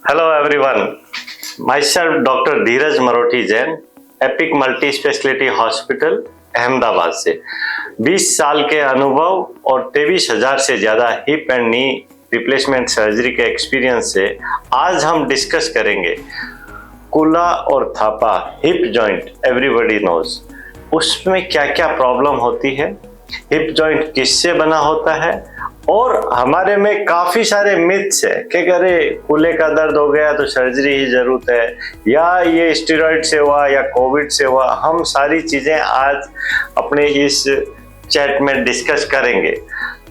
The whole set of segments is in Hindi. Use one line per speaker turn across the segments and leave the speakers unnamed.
Hello everyone. Myself Dr. Dheeraj Marothi Jain, epic multi speciality hospital Ahmedabad से 20 साल के अनुभव और 23,000 से ज़्यादा hip and knee replacement surgery के एक्सपीरियंस से आज हम डिस्कस करेंगे कुला और थापा हिप जॉइंट एवरीबॉडी नोज, उसमें क्या क्या प्रॉब्लम होती है, हिप जॉइंट किससे बना होता है और हमारे में काफी सारे मिथ्स है कि अरे कूल्हे का दर्द हो गया तो सर्जरी ही जरूरत है, या ये स्टेरॉइड से हुआ या कोविड से हुआ। हम सारी चीजें आज अपने इस चैट में डिस्कस करेंगे।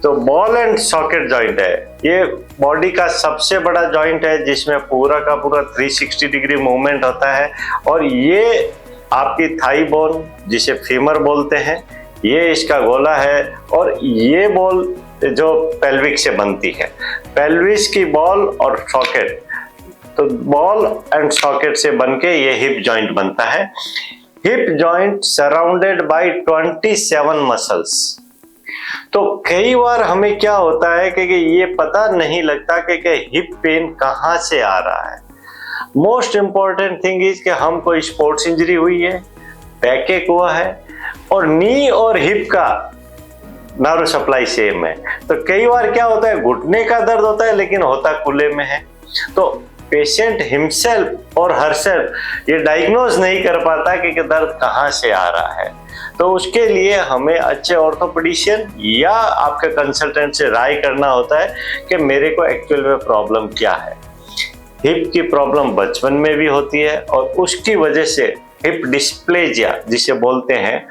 तो बॉल एंड सॉकेट जॉइंट है, ये बॉडी का सबसे बड़ा जॉइंट है जिसमें पूरा का पूरा 360 डिग्री मूवमेंट होता है और ये आपकी थाई बोन जिसे फीमर बोलते हैं, ये इसका गोला है और ये बॉल जो पेल्विक से बनती है, पेल्विस की बॉल और सॉकेट, तो बॉल एंड सॉकेट से बनके ये हिप जॉइंट बनता है। Hip joint surrounded by 27 muscles. तो कई बार हमें क्या होता है कि ये पता नहीं लगता कि हिप पेन कहाँ से आ रहा है। मोस्ट इंपॉर्टेंट थिंग इज कि हम कोई स्पोर्ट्स इंजरी हुई है, बैकएक हुआ है और नी और हिप का नर्व सप्लाई सेम है। तो कई बार क्या होता है, घुटने का दर्द होता है लेकिन होता कूल्हे में है, तो पेशेंट हिमसेल्फ और हरसेल्फ ये डायग्नोज नहीं कर पाता कि दर्द कहाँ से आ रहा है। तो उसके लिए हमें अच्छे ऑर्थोपेडिशियन या आपके कंसल्टेंट से राय करना होता है कि मेरे को एक्चुअल में प्रॉब्लम क्या है। हिप की प्रॉब्लम बचपन में भी होती है और उसकी वजह से हिप डिस्प्लेजिया जिसे बोलते हैं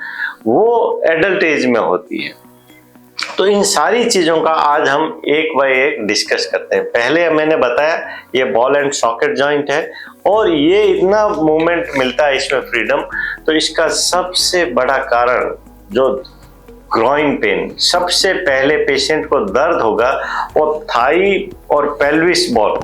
वो एडल्ट एज में होती है। तो इन सारी चीजों का आज हम एक बाय एक डिस्कस करते हैं। पहले मैंने बताया ये बॉल एंड सॉकेट जॉइंट है और ये इतना मूवमेंट मिलता है इसमें फ्रीडम। तो इसका सबसे बड़ा कारण जो ग्रॉइन पेन, सबसे पहले पेशेंट को दर्द होगा वो थाई और पेल्विस बॉल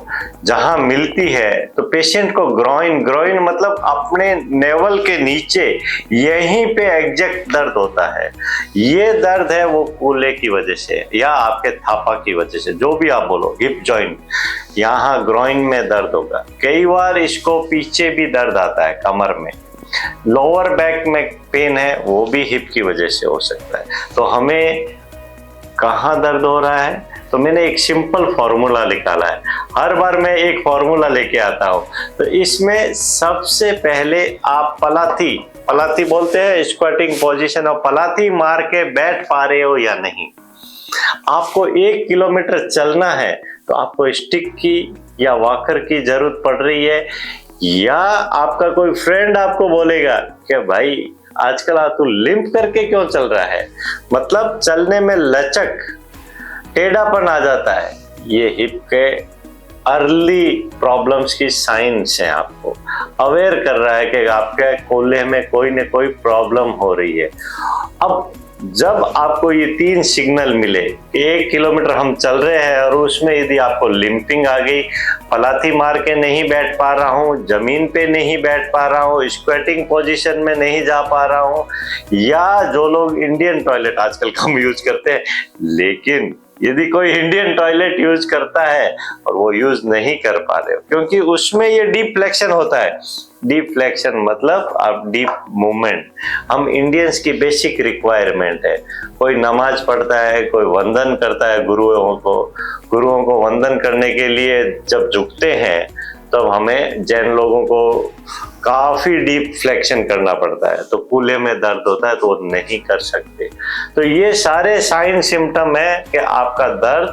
जहां मिलती है, तो पेशेंट को ग्रॉइन मतलब अपने नेवल के नीचे यहीं पे एग्जैक्ट दर्द होता है। ये दर्द है वो कूल्हे की वजह से या आपके थापा की वजह से, जो भी आप बोलो, हिप जॉइंट यहाँ ग्रॉइन में दर्द होगा। कई बार इसको पीछे भी दर्द आता है कमर में, लोअर बैक में पेन है वो भी हिप की वजह से हो सकता है। तो हमें कहाँ दर्द हो रहा है, तो मैंने एक सिंपल फॉर्मूला निकाला है। हर बार मैं एक फॉर्मूला लेके आता हूँ। तो इसमें सबसे पहले आप पलाथी बोलते हैं स्क्वाटिंग पोजीशन, और पलाथी मार के बैठ पा रहे हो या नहीं। आपको 1 किलोमीटर चलना है तो आपको स्टिक की या वॉकर की जरूरत पड़ रही है, या आपका कोई फ्रेंड आपको बोलेगा कि भाई आजकल तू लिंप करके क्यों चल रहा है, मतलब चलने में लचक, टेढ़ापन आ जाता है। ये हिप के अर्ली प्रॉब्लम्स की साइंस है, आपको अवेयर कर रहा है कि आपके कूल्हे में कोई न कोई प्रॉब्लम हो रही है। अब जब आपको ये 3 सिग्नल मिले, 1 किलोमीटर हम चल रहे हैं और उसमें यदि आपको लिंपिंग आ गई, पलाथी मार के नहीं बैठ पा रहा हूँ, जमीन पे नहीं बैठ पा रहा हूँ, स्क्वेटिंग पोजीशन में नहीं जा पा रहा हूँ, या जो लोग इंडियन टॉयलेट आजकल कम यूज करते हैं, लेकिन यदि कोई इंडियन टॉयलेट यूज करता है और वो यूज नहीं कर पा रहे हो क्योंकि उसमें ये डीप फ्लेक्शन होता है। डीप फ्लेक्शन मतलब आप डीप मूवमेंट, हम इंडियंस की बेसिक रिक्वायरमेंट है। कोई नमाज पढ़ता है, कोई वंदन करता है गुरुओं को वंदन करने के लिए जब झुकते हैं तब हमें जैन लोगों को काफी डीप फ्लेक्शन करना पड़ता है, तो कूल्हे में दर्द होता है तो वो नहीं कर सकते। तो ये सारे साइन सिम्टम है कि आपका दर्द,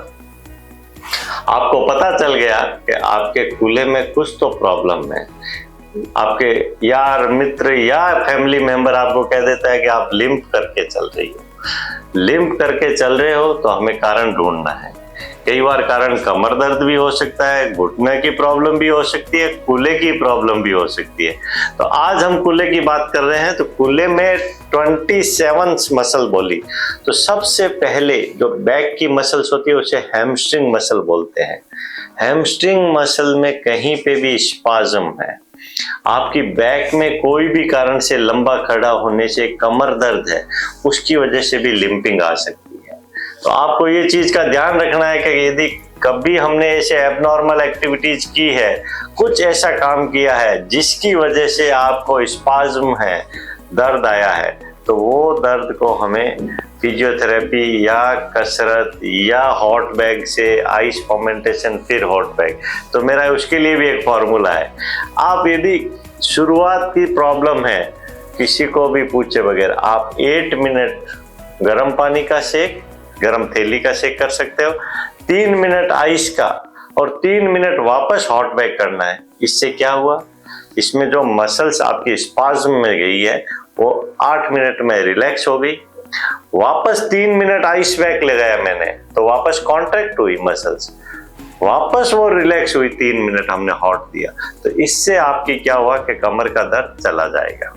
आपको पता चल गया कि आपके कूल्हे में कुछ तो प्रॉब्लम है। आपके यार मित्र या फैमिली मेंबर आपको कह देता है कि आप लिम्प करके चल रही हो, लिम्प करके चल रहे हो, तो हमें कारण ढूंढना है। कई बार कारण कमर दर्द भी हो सकता है, घुटने की प्रॉब्लम भी हो सकती है, कूल्हे की प्रॉब्लम भी हो सकती है। तो आज हम कूल्हे की बात कर रहे हैं। तो कूल्हे में 27 मसल बोली, तो सबसे पहले जो बैक की मसल्स होती है उसे हैमस्ट्रिंग मसल बोलते हैं। हैमस्ट्रिंग मसल में कहीं पे भी स्पाज्म है, आपकी बैक में कोई भी कारण से लंबा खड़ा होने से कमर दर्द है, उसकी वजह से भी लिंपिंग आ सकती है। तो आपको ये चीज का ध्यान रखना है कि यदि कभी हमने ऐसे एबनॉर्मल एक्टिविटीज की है, कुछ ऐसा काम किया है जिसकी वजह से आपको स्पाज्म है, दर्द आया है, तो वो दर्द को हमें फिजियोथेरेपी या कसरत या हॉट बैग से आइस फॉर्मेंटेशन फिर हॉट बैग, तो मेरा उसके लिए भी एक फॉर्मूला है। आप यदि शुरुआत की प्रॉब्लम है, किसी को भी पूछे बगैर आप 8 मिनट गर्म पानी का सेक, गर्म थैली का सेक कर सकते हो, 3 मिनट आइस का और 3 मिनट वापस हॉट बैग करना है। इससे क्या हुआ, इसमें जो मसल्स आपकी स्पाज्म में गई है वो 8 मिनट में रिलैक्स हो गई। वापस 3 मिनट आइस बैग लगाया मैंने तो वापस कॉन्ट्रैक्ट हुई मसल्स, वापस वो रिलैक्स हुई, 3 मिनट हमने हॉट दिया। तो इससे आपकी क्या हुआ कि कमर का दर्द चला जाएगा,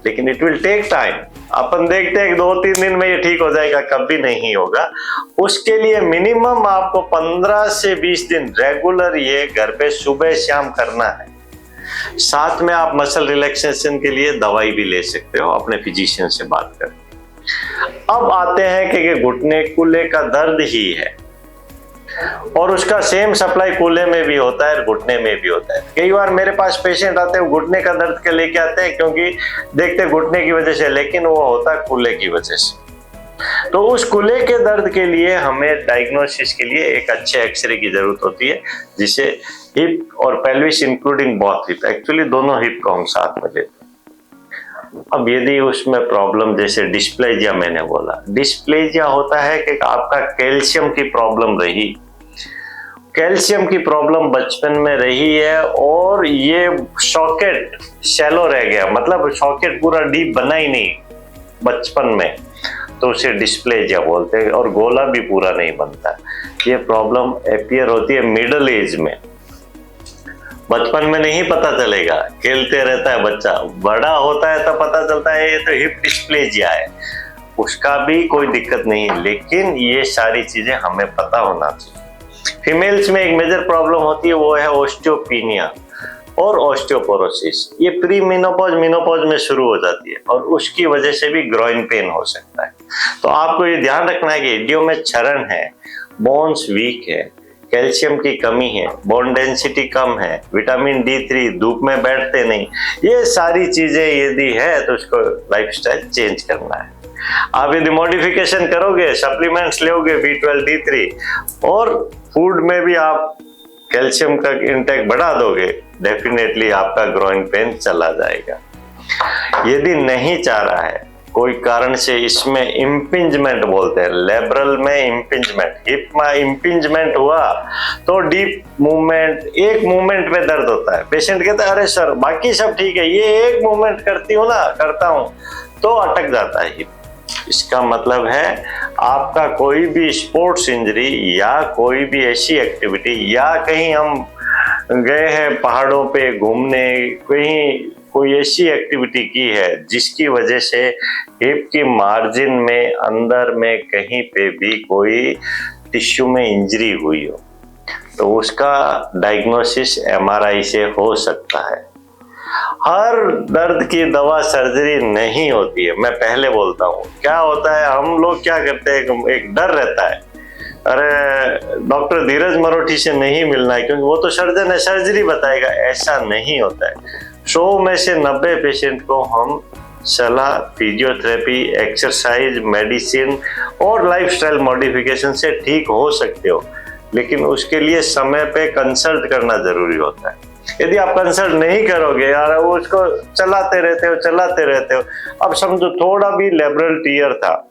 लेकिन इट विल टेक टाइम। अपन देखते हैं 2-3 दिन में ये ठीक हो जाएगा, कभी नहीं होगा। उसके लिए मिनिमम आपको 15 से 20 दिन रेगुलर ये घर पे सुबह शाम करना है। साथ में आप मसल रिलैक्सेशन के लिए दवाई भी ले सकते हो अपने फिजिशियन से बात कर। अब आते हैं कि घुटने कूल्हे का दर्द ही है और उसका सेम सप्लाई कूल्हे में भी होता है, घुटने में भी होता है। कई बार मेरे पास पेशेंट आते हैं घुटने का दर्द के लेके आते हैं क्योंकि देखते हैं घुटने की वजह से, लेकिन वो होता है कूल्हे की वजह से। तो उस कूल्हे के दर्द के लिए हमें डायग्नोसिस के लिए एक अच्छे एक्सरे की जरूरत होती है, जिसे हिप और pelvis including both hip, actually दोनों हिप को हम साथ में लेते हैं। अब यदि उसमें प्रॉब्लम जैसे डिस्प्लेजिया, मैंने बोला डिस्प्लेजिया होता है कि आपका कैल्शियम की प्रॉब्लम रही, कैल्शियम की प्रॉब्लम बचपन में रही है और ये सॉकेट शैलो रह गया, मतलब सॉकेट पूरा डीप बना ही नहीं बचपन में, तो उसे डिस्प्लेजिया बोलते हैं। और गोला भी पूरा नहीं बनता। ये प्रॉब्लम एपियर होती है मिडिल एज में, बचपन में नहीं पता चलेगा, खेलते रहता है बच्चा, बड़ा होता है तब पता चलता है ये तो हिप डिस्प्लेजिया है। उसका भी कोई दिक्कत नहीं, लेकिन ये सारी चीजें हमें पता होना चाहिए। फीमेल्स में एक मेजर प्रॉब्लम होती है, वो है ओस्टियोपिनिया और ऑस्टियोपोरोसिस। ये प्री मेनोपॉज मेनोपॉज में शुरू हो जाती है और उसकी वजह से भी ग्रॉइन पेन हो सकता है। तो आपको ये ध्यान रखना है कि हड्डियों में क्षरण है, बोन्स वीक है, कैल्शियम की कमी है, बोन डेंसिटी कम है, विटामिन D3, धूप में बैठते नहीं, ये सारी चीजें यदि है तो उसको लाइफस्टाइल चेंज करना है। आप यदि मॉडिफिकेशन करोगे, सप्लीमेंट्स लोगे B12 D3 और फूड में भी आप कैल्शियम का इंटेक बढ़ा दोगे, डेफिनेटली आपका ग्रॉइन पेन चला जाएगा। यदि नहीं चाह रहा है कोई कारण से, इसमें इम्पिंजमेंट बोलते हैं, लेब्रल में इम्पिंजमेंट, हिप में इम्पिंजमेंट हुआ तो डीप मूवमेंट, एक मूवमेंट में दर्द होता है, पेशेंट कहता है अरे सर बाकी सब ठीक है, ये एक मूवमेंट करता हूं तो अटक जाता है हिप। इसका मतलब है आपका कोई भी स्पोर्ट्स इंजरी या कोई भी ऐसी एक्टिविटी, या कहीं हम गए हैं पहाड़ों पे घूमने, कहीं कोई ऐसी एक्टिविटी की है जिसकी वजह से हिप की मार्जिन में अंदर में कहीं पे भी कोई टिश्यू में इंजरी हुई हो, तो उसका डायग्नोसिस MRI से हो सकता है। हर दर्द की दवा सर्जरी नहीं होती है, मैं पहले बोलता हूँ। क्या होता है, हम लोग क्या करते हैं, एक डर रहता है, अरे डॉक्टर धीरज मरोठी से नहीं मिलना है क्योंकि वो तो सर्जन है, सर्जरी बताएगा। ऐसा नहीं होता है। 100 में से 90 पेशेंट को हम सलाह, फिजियोथेरेपी, एक्सरसाइज, मेडिसिन और लाइफस्टाइल मॉडिफिकेशन से ठीक हो सकते हो, लेकिन उसके लिए समय पे कंसल्ट करना जरूरी होता है। यदि आप कंसल्ट नहीं करोगे यार, वो उसको चलाते रहते हो, अब समझो थोड़ा भी लेब्रल टियर था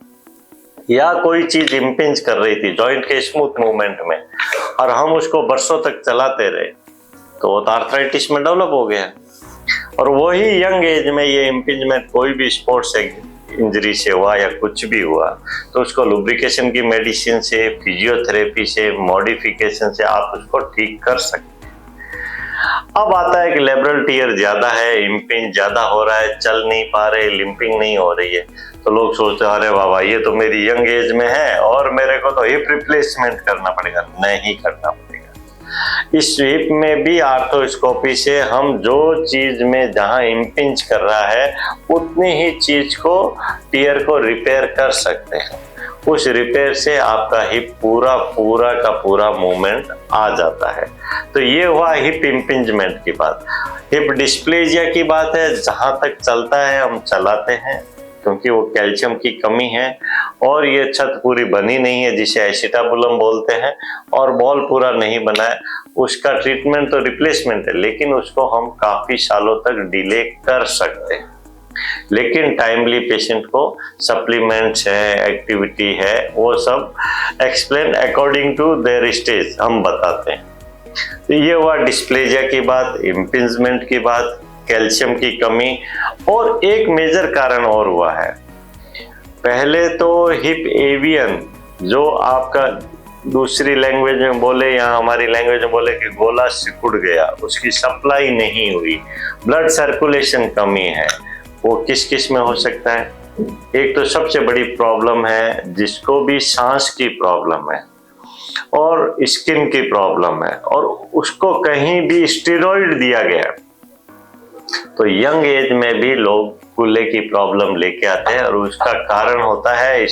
या कोई चीज इम्पिंज कर रही थी जॉइंट के स्मूथ मूवमेंट में और हम उसको बरसों तक चलाते रहे, तो वो तो आर्थराइटिस में डेवलप हो गया। और वही यंग एज में ये इम्पिंजमेंट कोई भी स्पोर्ट्स इंजरी से हुआ या कुछ भी हुआ, तो उसको लुब्रिकेशन की मेडिसिन से, फिजियोथेरेपी से, मॉडिफिकेशन से आप उसको ठीक कर सकते हैं। अब आता है कि लेब्रल टियर ज्यादा है, इम्पिंज ज्यादा हो रहा है, चल नहीं पा रहे, लिंपिंग नहीं हो रही है, तो लोग सोचते हैं अरे बाबा ये तो मेरी यंग एज में है और मेरे को तो हिप रिप्लेसमेंट करना पड़ेगा। नहीं करना पड़ेगा। इस हिप में भी आर्थोस्कोपी से हम जो चीज में जहां इम्पिंज कर रहा है उतनी ही चीज को, टियर को रिपेयर कर सकते हैं। उस रिपेयर से आपका हिप पूरा का पूरा मूवमेंट आ जाता है। तो ये हुआ हिप इम्पिंजमेंट की बात। हिप डिस्प्लेजिया की बात है, जहां तक चलता है हम चलाते हैं क्योंकि वो कैल्शियम की कमी है और ये छत पूरी बनी नहीं है जिसे एसिटाबुलम बोलते हैं, और बॉल पूरा नहीं बना है, उसका ट्रीटमेंट तो रिप्लेसमेंट है, लेकिन उसको हम काफी सालों तक डिले कर सकते हैं। लेकिन टाइमली पेशेंट को सप्लीमेंट्स है, एक्टिविटी है, वो सब explain according to their stage हम बताते हैं। तो ये हुआ डिस्प्लेजिया की बात, इम्पिंजमेंट की बात, कैल्शियम की कमी, और एक मेजर कारण और हुआ है। पहले तो हिप एवियन, जो आपका दूसरी लैंग्वेज में बोले या हमारी लैंग्वेज में बोले कि गोला सिकुड़ गया, उसकी सप्लाई नहीं हुई, ब्लड सर्कुलेशन कमी है, वो किस किस में हो सकता है? एक तो सबसे बड़ी प्रॉब्लम है जिसको भी सांस की प्रॉब्लम है और स्किन की प्रॉब्लम है और उसको कहीं भी स्टेरॉइड दिया गया, तो यंग एज में भी लोग कूल्हे की प्रॉब्लम लेके आते हैं, और उसका कारण होता है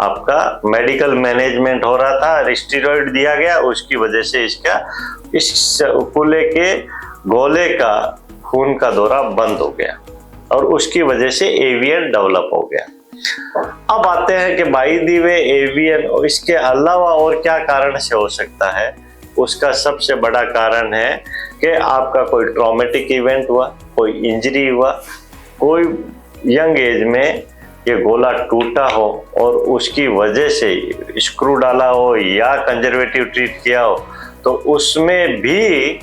आपका मेडिकल मैनेजमेंट हो रहा था, स्टेरॉइड दिया गया, उसकी वजह से इसका इस कूल्हे के गोले का खून का दौरा बंद हो गया और उसकी वजह से एवियन डेवलप हो गया। अब आते हैं कि बाई दी वे एवियन इसके अलावा और क्या कारण से हो सकता है। उसका सबसे बड़ा कारण है कि आपका कोई ट्रॉमेटिक इवेंट हुआ, कोई इंजरी हुआ, कोई यंग एज में ये गोला टूटा हो और उसकी वजह से स्क्रू डाला हो या कंजर्वेटिव ट्रीट किया हो, तो उसमें भी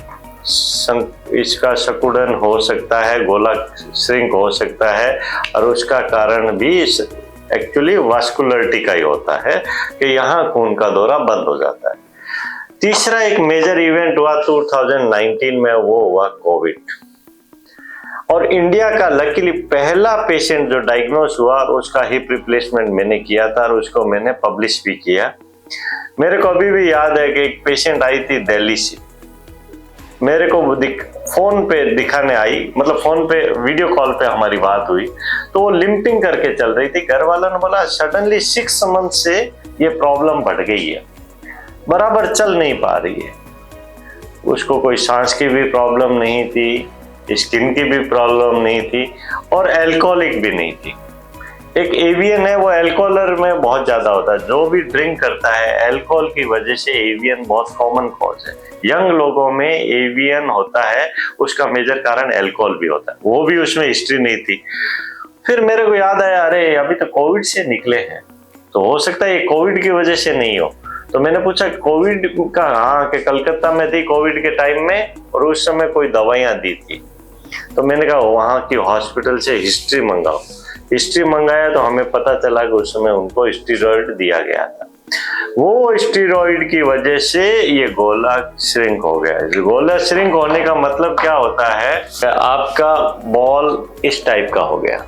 इसका सिकुड़न हो सकता है, गोला श्रिंक हो सकता है, और उसका कारण भी एक्चुअली वास्कुलरिटी का ही होता है कि यहाँ खून का दौरा बंद हो जाता है। तीसरा एक मेजर इवेंट हुआ 2019 में, वो हुआ कोविड, और इंडिया का लकीली पहला पेशेंट जो डायग्नोस हुआ और उसका हिप रिप्लेसमेंट मैंने किया था और उसको मैंने पब्लिश भी किया। मेरे को अभी भी याद है कि एक पेशेंट आई थी दिल्ली से, मेरे को फोन पे दिखाने आई, मतलब फोन पे वीडियो कॉल पे हमारी बात हुई, तो वो लिंपिंग करके चल रही थी। घर वालों ने बोला सडनली 6 मंथ से ये प्रॉब्लम बढ़ गई है, बराबर चल नहीं पा रही है। उसको कोई सांस की भी प्रॉब्लम नहीं थी, स्किन की भी प्रॉब्लम नहीं थी और अल्कोहलिक भी नहीं थी। एक एवियन है, वो अल्कोहलर में बहुत ज्यादा होता है, जो भी ड्रिंक करता है अल्कोहल की वजह से एवियन बहुत कॉमन कॉज है। यंग लोगों में एवियन होता है, उसका मेजर कारण अल्कोहल भी होता है, वो भी उसमें हिस्ट्री नहीं थी। फिर मेरे को याद आया, अरे अभी तो कोविड से निकले हैं, तो हो सकता है ये कोविड की वजह से नहीं हो। तो मैंने पूछा कोविड का, हाँ कि कलकत्ता में थी कोविड के टाइम में और उस समय कोई दवाइयाँ दी थी। तो मैंने कहा वहाँ की हॉस्पिटल से हिस्ट्री मंगाओ। हिस्ट्री मंगाया तो हमें पता चला कि उस समय उनको स्टीरॉइड दिया गया था। वो स्टीरॉइड की वजह से ये गोला श्रिंक हो गया। गोला श्रिंक होने का मतलब क्या होता है कि आपका बॉल इस टाइप का हो गया,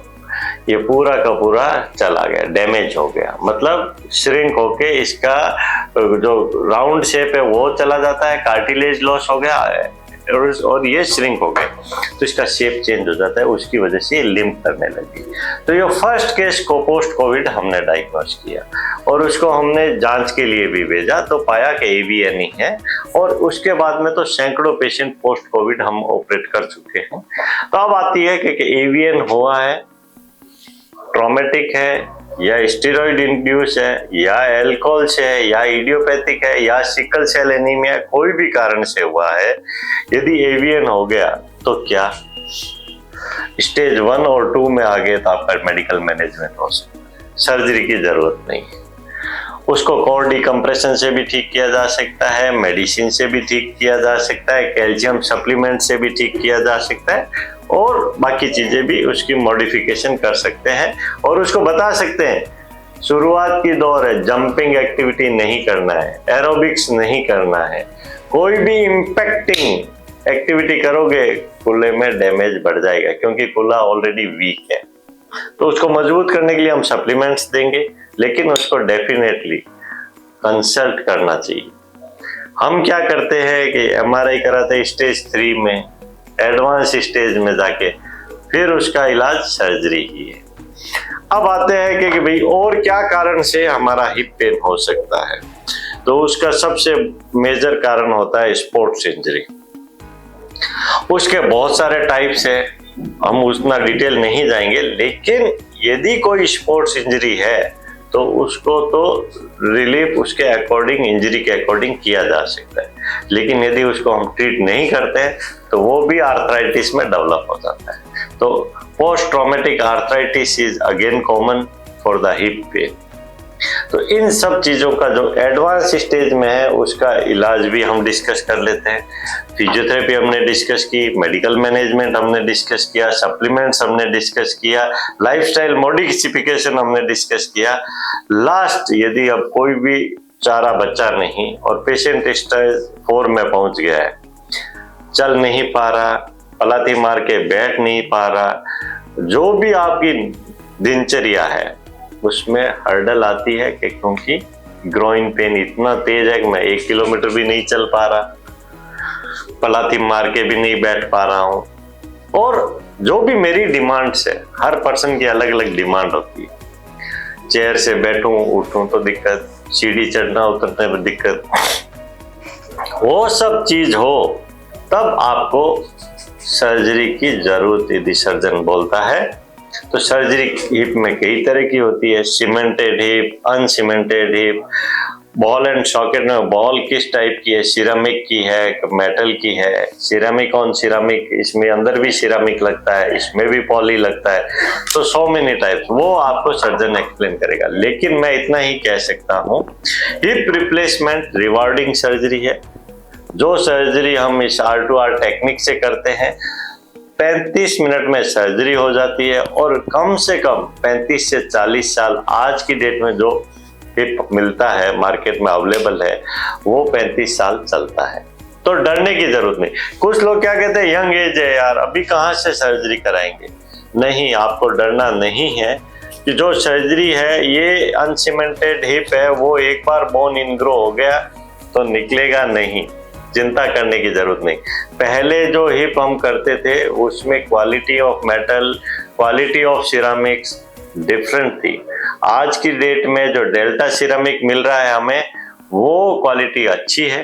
ये पूरा का पूरा चला गया, डैमेज हो गया, मतलब श्रिंक होके इसका जो राउंड शेप है वो चला जाता है, कार्टिलेज लॉस हो गया और ये श्रिंक हो गए, तो इसका शेप चेंज हो जाता है, उसकी वजह से ये लिम्प करने लगी। तो ये फर्स्ट केस को पोस्ट कोविड हमने डायग्नोस किया और उसको हमने जांच के लिए भी भेजा, तो पाया कि एवियन ही है। और उसके बाद में तो सैकड़ों पेशेंट पोस्ट कोविड हम ऑपरेट कर चुके हैं। तो अब आती है कि एवियन हुआ है, ट्रॉमेटिक है या स्टेरॉइड इंड्यूस है या अल्कोहल से है या इडियोपैथिक है या सिकल सेल एनीमिया, कोई भी कारण से हुआ है, यदि एवियन हो गया तो क्या स्टेज 1 और 2 में आ गए तो आपका मेडिकल मैनेजमेंट हो सकता है, सर्जरी की जरूरत नहीं है। उसको कोर डिकम्प्रेशन से भी ठीक किया जा सकता है, मेडिसिन से भी ठीक किया जा सकता है, कैल्शियम सप्लीमेंट से भी ठीक किया जा सकता है और बाकी चीजें भी उसकी मॉडिफिकेशन कर सकते हैं। और उसको बता सकते हैं शुरुआत की दौर है, जंपिंग एक्टिविटी नहीं करना है, एरोबिक्स नहीं करना है, कोई भी इम्पैक्टिंग एक्टिविटी करोगे कूल्हे में डैमेज बढ़ जाएगा क्योंकि कूल्हा ऑलरेडी वीक है। तो उसको मजबूत करने के लिए हम सप्लीमेंट्स देंगे, लेकिन उसको डेफिनेटली कंसल्ट करना चाहिए। हम क्या करते हैं कि एमआरआई कराते हैं स्टेज 3 में, एडवांस स्टेज में जाके, फिर उसका इलाज सर्जरी ही है। अब आते हैं कि भाई और क्या कारण से हमारा हिप पेन हो सकता है। तो उसका सबसे मेजर कारण होता है स्पोर्ट्स इंजरी। उसके बहुत सारे टाइप्स है, हम उतना डिटेल नहीं जाएंगे, लेकिन यदि कोई स्पोर्ट्स इंजरी है तो उसको तो रिलीफ उसके अकॉर्डिंग, इंजरी के अकॉर्डिंग किया जा सकता है। लेकिन यदि उसको हम ट्रीट नहीं करते तो वो भी आर्थराइटिस में डेवलप हो जाता है। तो post traumatic arthritis is again common for the hip pain. तो इन सब चीज़ों का जो एडवांस स्टेज में है उसका इलाज भी हम डिस्कस कर लेते हैं। फिजियोथेरेपी हमने डिस्कस की, मेडिकल मैनेजमेंट हमने डिस्कस किया, सप्लीमेंट्स हमने डिस्कस किया, लाइफस्टाइल मॉडिफिकेशन हमने डिस्कस किया। लास्ट, यदि अब कोई भी चारा बचा नहीं और पेशेंट स्टेज 4 में पहुंच गया है, चल नहीं पा रहा, पलाथी मार के बैठ नहीं पा रहा, जो भी आपकी दिनचर्या है उसमें हर्डल आती है कि क्योंकि ग्रोइन पेन इतना तेज है कि मैं 1 किलोमीटर भी नहीं चल पा रहा, पलाथी मार के भी नहीं बैठ पा रहा हूँ, और जो भी मेरी डिमांड्स है, हर पर्सन की अलग अलग डिमांड होती है। चेयर से बैठूं उठूं तो दिक्कत, सीढ़ी चढ़ना उतरने में दिक्कत, वो सब चीज हो तब आपको सर्जरी की जरूरत यदि सर्जन बोलता है। तो सर्जरी हिप में कई तरह की होती है, cemented hip, uncemented hip, ball and socket में बॉल किस टाइप की है, सिरामिक की है, मेटल की है, सिरामिक ऑन सिरामिक, इसमें अंदर भी सिरामिक लगता है, इसमें भी पॉली लगता है, तो सो मेनी टाइप्स, वो आपको सर्जन एक्सप्लेन करेगा। लेकिन मैं इतना ही कह सकता हूँ, हिप रिप्लेसमेंट रिवार्डिंग सर्जरी है। जो सर्जरी हम इस R2R टेक्निक से करते हैं, 35 मिनट में सर्जरी हो जाती है, और कम से कम 35 से 40 साल आज की डेट में जो हिप मिलता है, मार्केट में अवेलेबल है, वो 35 साल चलता है। तो डरने की जरूरत नहीं। कुछ लोग क्या कहते हैं, यंग एज है यार, अभी कहाँ से सर्जरी कराएंगे। नहीं, आपको डरना नहीं है कि जो सर्जरी है, ये अनसीमेंटेड हिप है, वो एक बार बोन इनग्रो हो गया तो निकलेगा नहीं, चिंता करने की जरूरत नहीं। पहले जो हिप हम करते थे उसमें quality of metal, quality of ceramics different थी। आज की डेट में जो डेल्टा सिरामिक मिल रहा है हमें, वो क्वालिटी अच्छी है,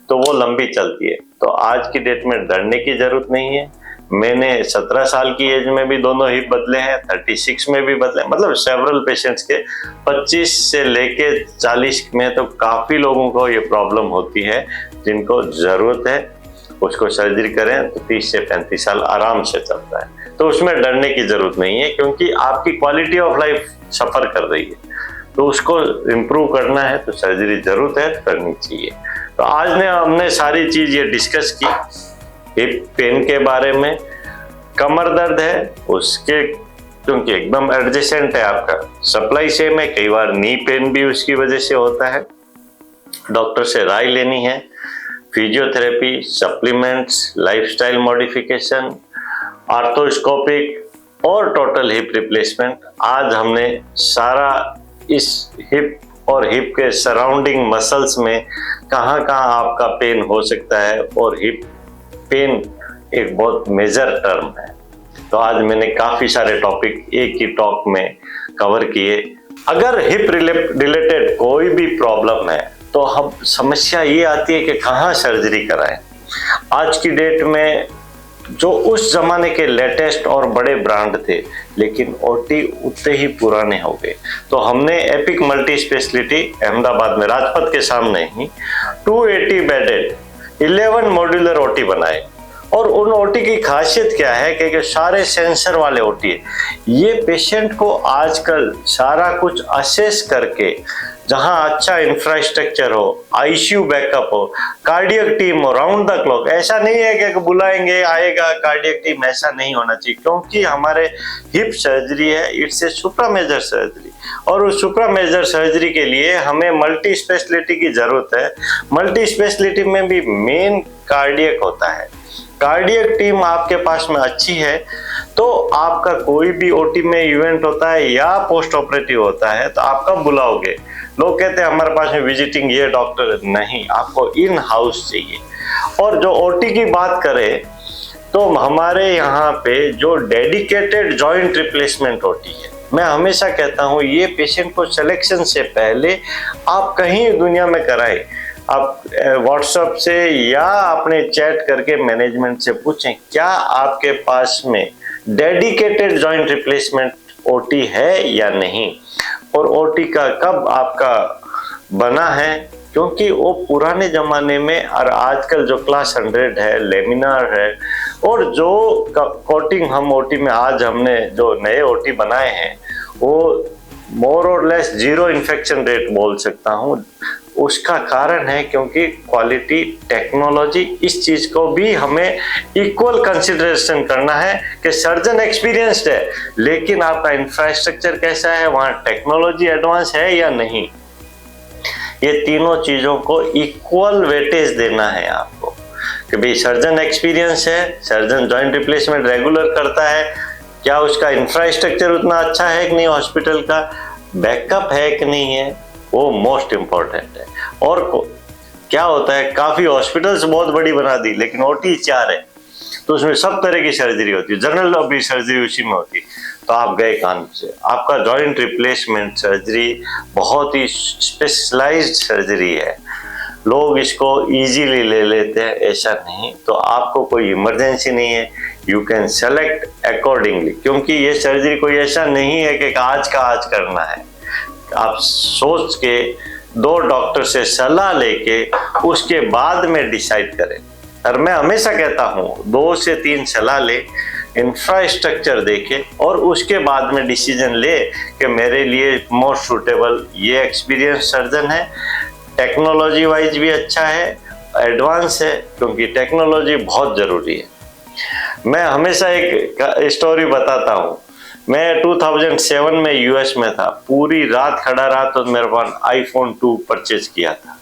तो वो लंबी चलती है। तो आज की डेट में डरने की जरूरत नहीं है। मैंने 17 साल की एज में भी दोनों हिप बदले हैं, 36 में भी बदले, मतलब सेवरल पेशेंट्स के। 25 से लेके 40 में तो काफी लोगों को ये प्रॉब्लम होती है, जिनको जरूरत है उसको सर्जरी करें तो 30 से 35 साल आराम से चलता है। तो उसमें डरने की जरूरत नहीं है, क्योंकि आपकी क्वालिटी ऑफ लाइफ सफर कर रही है, तो उसको इम्प्रूव करना है तो सर्जरी जरूरत है तो करनी चाहिए। तो आज हमने सारी चीज ये डिस्कस की, हिप पेन के बारे में। कमर दर्द है उसके, क्योंकि एकदम एडजेसेंट है, आपका सप्लाई सेम है, कई बार नी पेन भी उसकी वजह से होता है, डॉक्टर से राय लेनी है। Physiotherapy, supplements, lifestyle modification, arthroscopic और टोटल हिप रिप्लेसमेंट, आज हमने सारा इस हिप और हिप के सराउंडिंग मसल्स में कहाँ कहाँ आपका पेन हो सकता है, और हिप पेन एक बहुत मेजर टर्म है। तो आज मैंने काफी सारे टॉपिक एक ही टॉक में कवर किए। अगर हिप रिलेटेड कोई भी प्रॉब्लम है तो हम समस्या ये आती है कि कहाँ सर्जरी कराएं। आज की डेट में जो उस जमाने के लेटेस्ट और बड़े ब्रांड थे, लेकिन ओटी उतने ही पुराने हो गए, तो हमने एपिक मल्टी स्पेशलिटी अहमदाबाद में राजपथ के सामने ही 280 बेडेड 11 मॉड्यूलर ओटी बनाए। और उन ओटी की खासियत क्या है कि सारे सेंसर वाले ओटी है। ये पेशेंट को आजकल सारा कुछ असेस करके, जहां अच्छा इंफ्रास्ट्रक्चर हो, आईसीयू बैकअप हो, कार्डियक टीम हो राउंड द क्लॉक, ऐसा नहीं है कि बुलाएंगे आएगा कार्डियक टीम, ऐसा नहीं होना चाहिए। क्योंकि हमारे हिप सर्जरी है, it's a supra major surgery, और उस सुप्रा मेजर सर्जरी के लिए हमें मल्टी स्पेशलिटी की जरूरत है। मल्टी स्पेशलिटी में भी मेन कार्डियक होता है। कार्डियक टीम आपके पास में अच्छी है तो आपका कोई भी ओटी में इवेंट होता है या पोस्ट ऑपरेटिव होता है तो आप कब बुलाओगे। लोग कहते हैं हमारे पास में विजिटिंग ये डॉक्टर नहीं, आपको इन हाउस चाहिए। और जो ओटी की बात करें तो हमारे यहाँ पे जो डेडिकेटेड जॉइंट रिप्लेसमेंट ओटी है मैं हमेशा कहता हूँ ये पेशेंट को सिलेक्शन से पहले आप कहीं दुनिया में कराएं, आप व्हाट्सएप से या अपने चैट करके मैनेजमेंट से पूछें क्या आपके पास में डेडिकेटेड जॉइंट रिप्लेसमेंट ओटी है या नहीं, और ओटी का कब आपका बना है, क्योंकि वो पुराने ज़माने में और आजकल जो क्लास 100 है, लेमिनार है, और जो कोटिंग हम ओटी में आज हमने जो नए ओटी बनाए हैं वो मोर और लेस 0 इन्फेक्शन रेट बोल सकता हूँ। उसका कारण है क्योंकि क्वालिटी टेक्नोलॉजी, इस चीज को भी हमें इक्वल कंसिडरेशन करना है कि सर्जन एक्सपीरियंस्ड है लेकिन आपका इंफ्रास्ट्रक्चर कैसा है, वहाँ टेक्नोलॉजी एडवांस है या नहीं। ये तीनों चीजों को इक्वल वेटेज देना है आपको कि भाई सर्जन एक्सपीरियंस है, सर्जन जॉइंट रिप्लेसमेंट रेगुलर करता है, क्या उसका इंफ्रास्ट्रक्चर उतना अच्छा है कि नहीं, हॉस्पिटल का बैकअप है कि नहीं है, वो मोस्ट इम्पोर्टेंट है। और क्या होता है, काफ़ी हॉस्पिटल्स बहुत बड़ी बना दी लेकिन ओटी 4 है तो उसमें सब तरह की सर्जरी होती है, जनरल भी सर्जरी उसी में होती, तो आप गए कान से। आपका जॉइंट रिप्लेसमेंट सर्जरी बहुत ही स्पेशलाइज्ड सर्जरी है, लोग इसको इजीली ले लेते हैं, ऐसा नहीं। तो आपको कोई इमरजेंसी नहीं है, यू कैन सेलेक्ट अकॉर्डिंगली, क्योंकि ये सर्जरी कोई ऐसा नहीं है कि आज का आज करना है। आप सोच के 2 डॉक्टर से सलाह लेके उसके बाद में डिसाइड करें। और मैं हमेशा कहता हूँ 2 से 3 सलाह ले, इंफ्रास्ट्रक्चर देखे और उसके बाद में डिसीजन ले कि मेरे लिए मोस्ट सूटेबल ये एक्सपीरियंस सर्जन है, टेक्नोलॉजी वाइज भी अच्छा है, एडवांस है, क्योंकि टेक्नोलॉजी बहुत ज़रूरी है। मैं हमेशा एक स्टोरी बताता हूँ। मैं 2007 में यूएस में था, पूरी रात खड़ा रहा तो मेरे पास iPhone 2 परचेज किया था।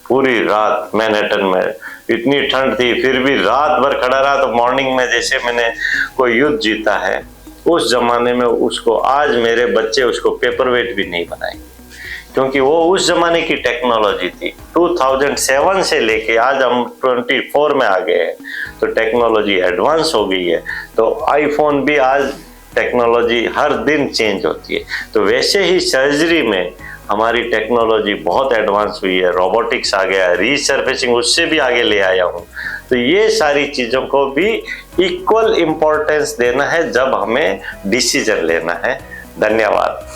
पूरी रात मैनहट्टन में इतनी ठंड थी, फिर भी रात भर खड़ा रहा तो मॉर्निंग में जैसे मैंने कोई युद्ध जीता है। उस जमाने में उसको आज मेरे बच्चे उसको पेपर वेट भी नहीं बनाएंगे, क्योंकि वो उस जमाने की टेक्नोलॉजी थी। 2007 से लेके आज हम 24 में आ गए हैं, तो टेक्नोलॉजी एडवांस हो गई है। तो आईफोन भी आज टेक्नोलॉजी हर दिन चेंज होती है, तो वैसे ही सर्जरी में हमारी टेक्नोलॉजी बहुत एडवांस हुई है, रोबोटिक्स आ गया, रीसर्फेसिंग उससे भी आगे ले आया हूँ। तो ये सारी चीज़ों को भी इक्वल इम्पोर्टेंस देना है जब हमें डिसीजन लेना है। धन्यवाद।